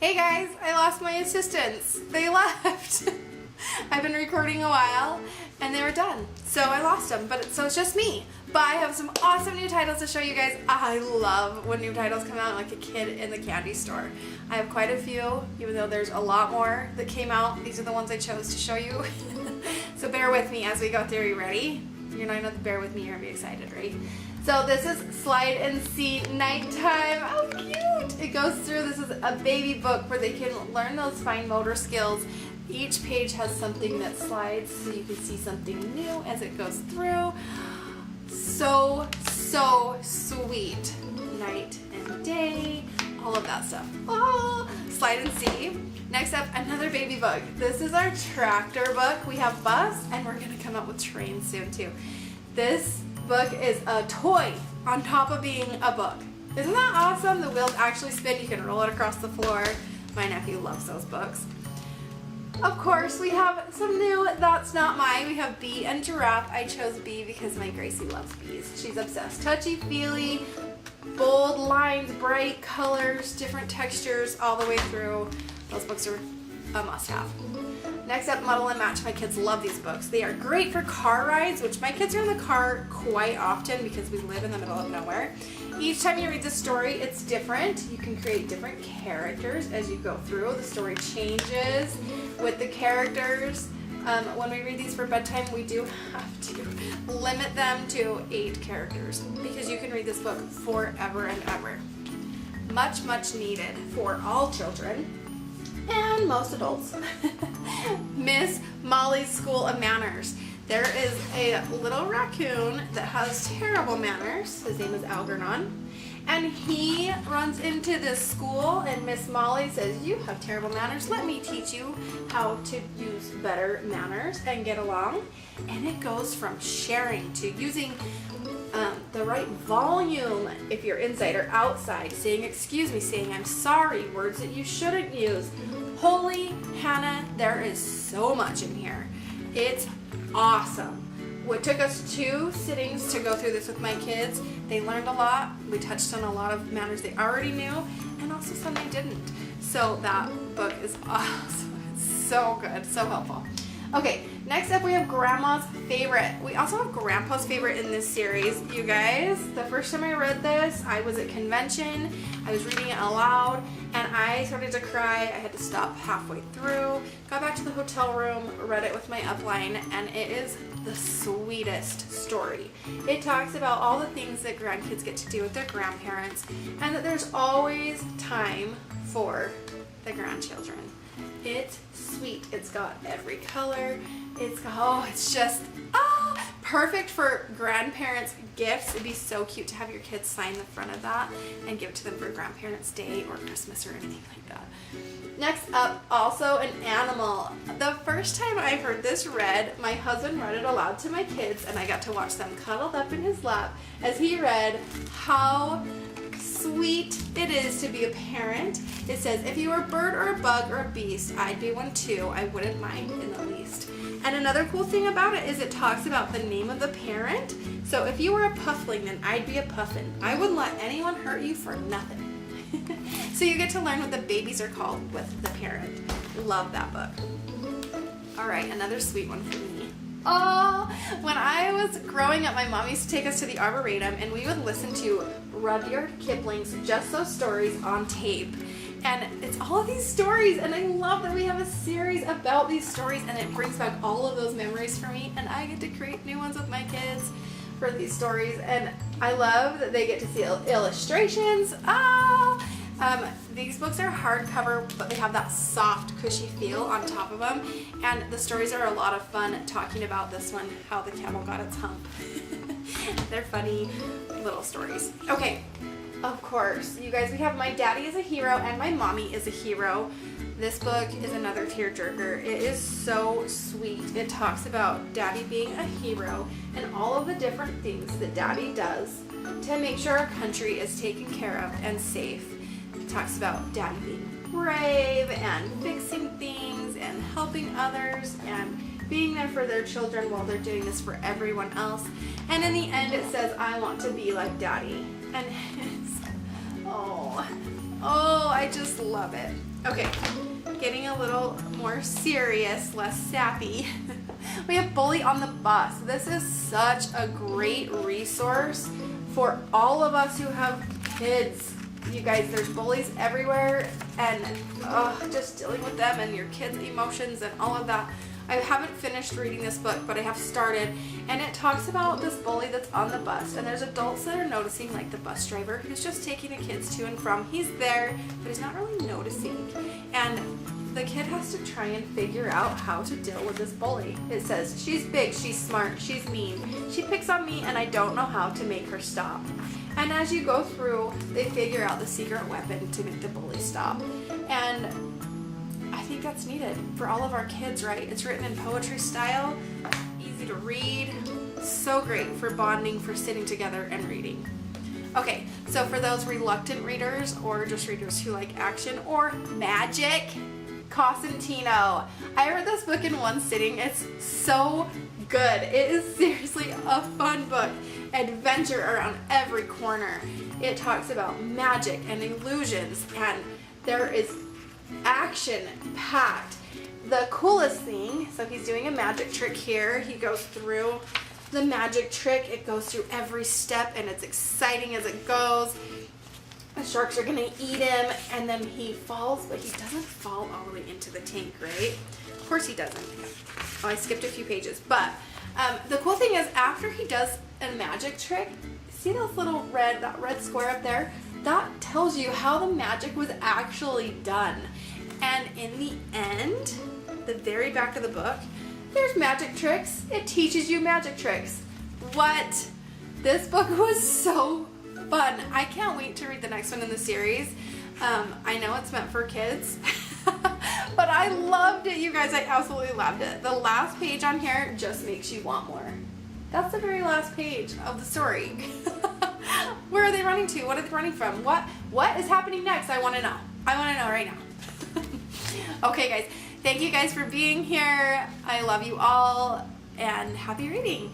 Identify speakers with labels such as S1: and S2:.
S1: Hey guys, I lost my assistants. They left. I've been recording a while and they were done. So I lost them, so it's just me. But I have some awesome new titles to show you guys. I love when new titles come out like a kid in the candy store. I have quite a few, even though there's a lot more that came out. These are the ones I chose to show you. So bear with me as we go through. You ready? You're not going to bear with me, you're going to be excited, right? So this is Slide and See Nighttime. How cute! It goes through, this is a baby book where they can learn those fine motor skills. Each page has something that slides so you can see something new as it goes through. So sweet. Night and day, all of that stuff. Oh, Slide and See. Next up, another baby book. This is our tractor book. We have bus and we're gonna come up with trains soon too. This book is a toy on top of being a book. Isn't that awesome? The wheels actually spin. You can roll it across the floor. My nephew loves those books. Of course, we have some new That's Not Mine. We have Bee and Giraffe. I chose Bee because my Gracie loves bees. She's obsessed. Touchy-feely, bold lines, bright colors, different textures all the way through. Those books are a must-have. Next up, Muddle and Match. My kids love these books. They are great for car rides, which my kids are in the car quite often because we live in the middle of nowhere. Each time you read the story, it's different. You can create different characters as you go through. The story changes with the characters. When we read these for bedtime, we do have to limit them to 8 characters because you can read this book forever and ever. Much, much needed for all children and most adults. Miss Molly's School of Manners. There is a little raccoon that has terrible manners. His name is Algernon. And he runs into this school and Miss Molly says, "You have terrible manners. Let me teach you how to use better manners and get along." And it goes from sharing to using the right volume if you're inside or outside, saying excuse me, saying I'm sorry, words that you shouldn't use. Holy Hannah, there is so much in here. It's awesome. It took us 2 sittings to go through this with my kids. They learned a lot. We touched on a lot of manners they already knew and also some they didn't. So that book is awesome. It's so good, so helpful. Okay, next up we have Grandma's Favorite. We also have Grandpa's Favorite in this series. You guys, the first time I read this, I was at convention, I was reading it aloud, and I started to cry. I had to stop halfway through, got back to the hotel room, read it with my upline, and it is the sweetest story. It talks about all the things that grandkids get to do with their grandparents, and that there's always time for the grandchildren. It's sweet. It's got every color. It's just perfect for grandparents' gifts. It'd be so cute to have your kids sign the front of that and give it to them for Grandparents' Day or Christmas or anything like that. Next up, also an animal. The first time I heard this read, my husband read it aloud to my kids and I got to watch them cuddled up in his lap as he read how sweet it is to be a parent. It says, if you were a bird or a bug or a beast, I'd be one too. I wouldn't mind in the least. And another cool thing about it is it talks about the name of the parent. So if you were a puffling, then I'd be a puffin. I wouldn't let anyone hurt you for nothing. So you get to learn what the babies are called with the parent. Love that book. All right, another sweet one for me. Oh, when I was growing up, my mom used to take us to the Arboretum and we would listen to Rudyard Kipling's Just Those Stories on tape. And it's all of these stories, and I love that we have a series about these stories, and it brings back all of those memories for me, and I get to create new ones with my kids for these stories, and I love that they get to see illustrations. These books are hardcover, but they have that soft, cushy feel on top of them, and the stories are a lot of fun talking about this one, how the camel got its hump. They're funny little stories. Okay. Of course, you guys, we have My Daddy is a Hero and My Mommy is a Hero. This book is another tearjerker. It is so sweet. It talks about Daddy being a hero and all of the different things that Daddy does to make sure our country is taken care of and safe. It talks about Daddy being brave and fixing things and helping others and being there for their children while they're doing this for everyone else. And in the end, it says, I want to be like Daddy. And it's, oh, I I just love it. Okay, getting a little more serious, less sappy. We have Bully on the Bus. This is such a great resource for all of us who have kids. You guys, there's bullies everywhere, and just dealing with them and your kids' emotions and all of that. I haven't finished reading this book, but I have started, and it talks about this bully that's on the bus, and there's adults that are noticing, like the bus driver who's just taking the kids to and from. He's there, but he's not really noticing, and the kid has to try and figure out how to deal with this bully. It says, she's big, she's smart, she's mean, she picks on me, and I don't know how to make her stop. And as you go through, they figure out the secret weapon to make the bully stop. And I think that's needed for all of our kids, right? It's written in poetry style, easy to read, so great for bonding, for sitting together and reading. Okay, so for those reluctant readers or just readers who like action or magic, Cosentino. I read this book in one sitting. It's so good. It is seriously a fun book. Adventure around every corner. It talks about magic and illusions, and there is action packed. The coolest thing, so he's doing a magic trick here. He goes through the magic trick. It goes through every step, and it's exciting as it goes. The sharks are gonna eat him, and then he falls, but he doesn't fall all the way into the tank, right? Of course he doesn't. Oh, I skipped a few pages, but the cool thing is after he does a magic trick, see those little that red square up there? That tells you how the magic was actually done. And in the end, the very back of the book, there's magic tricks. It teaches you magic tricks. What? This book was so fun. I can't wait to read the next one in the series. I know it's meant for kids, but I loved it, you guys. I absolutely loved it. The last page on here just makes you want more. That's the very last page of the story. Where are they running to? What are they running from? What is happening next? I want to know. I want to know right now. Okay, guys. Thank you guys for being here. I love you all, and happy reading.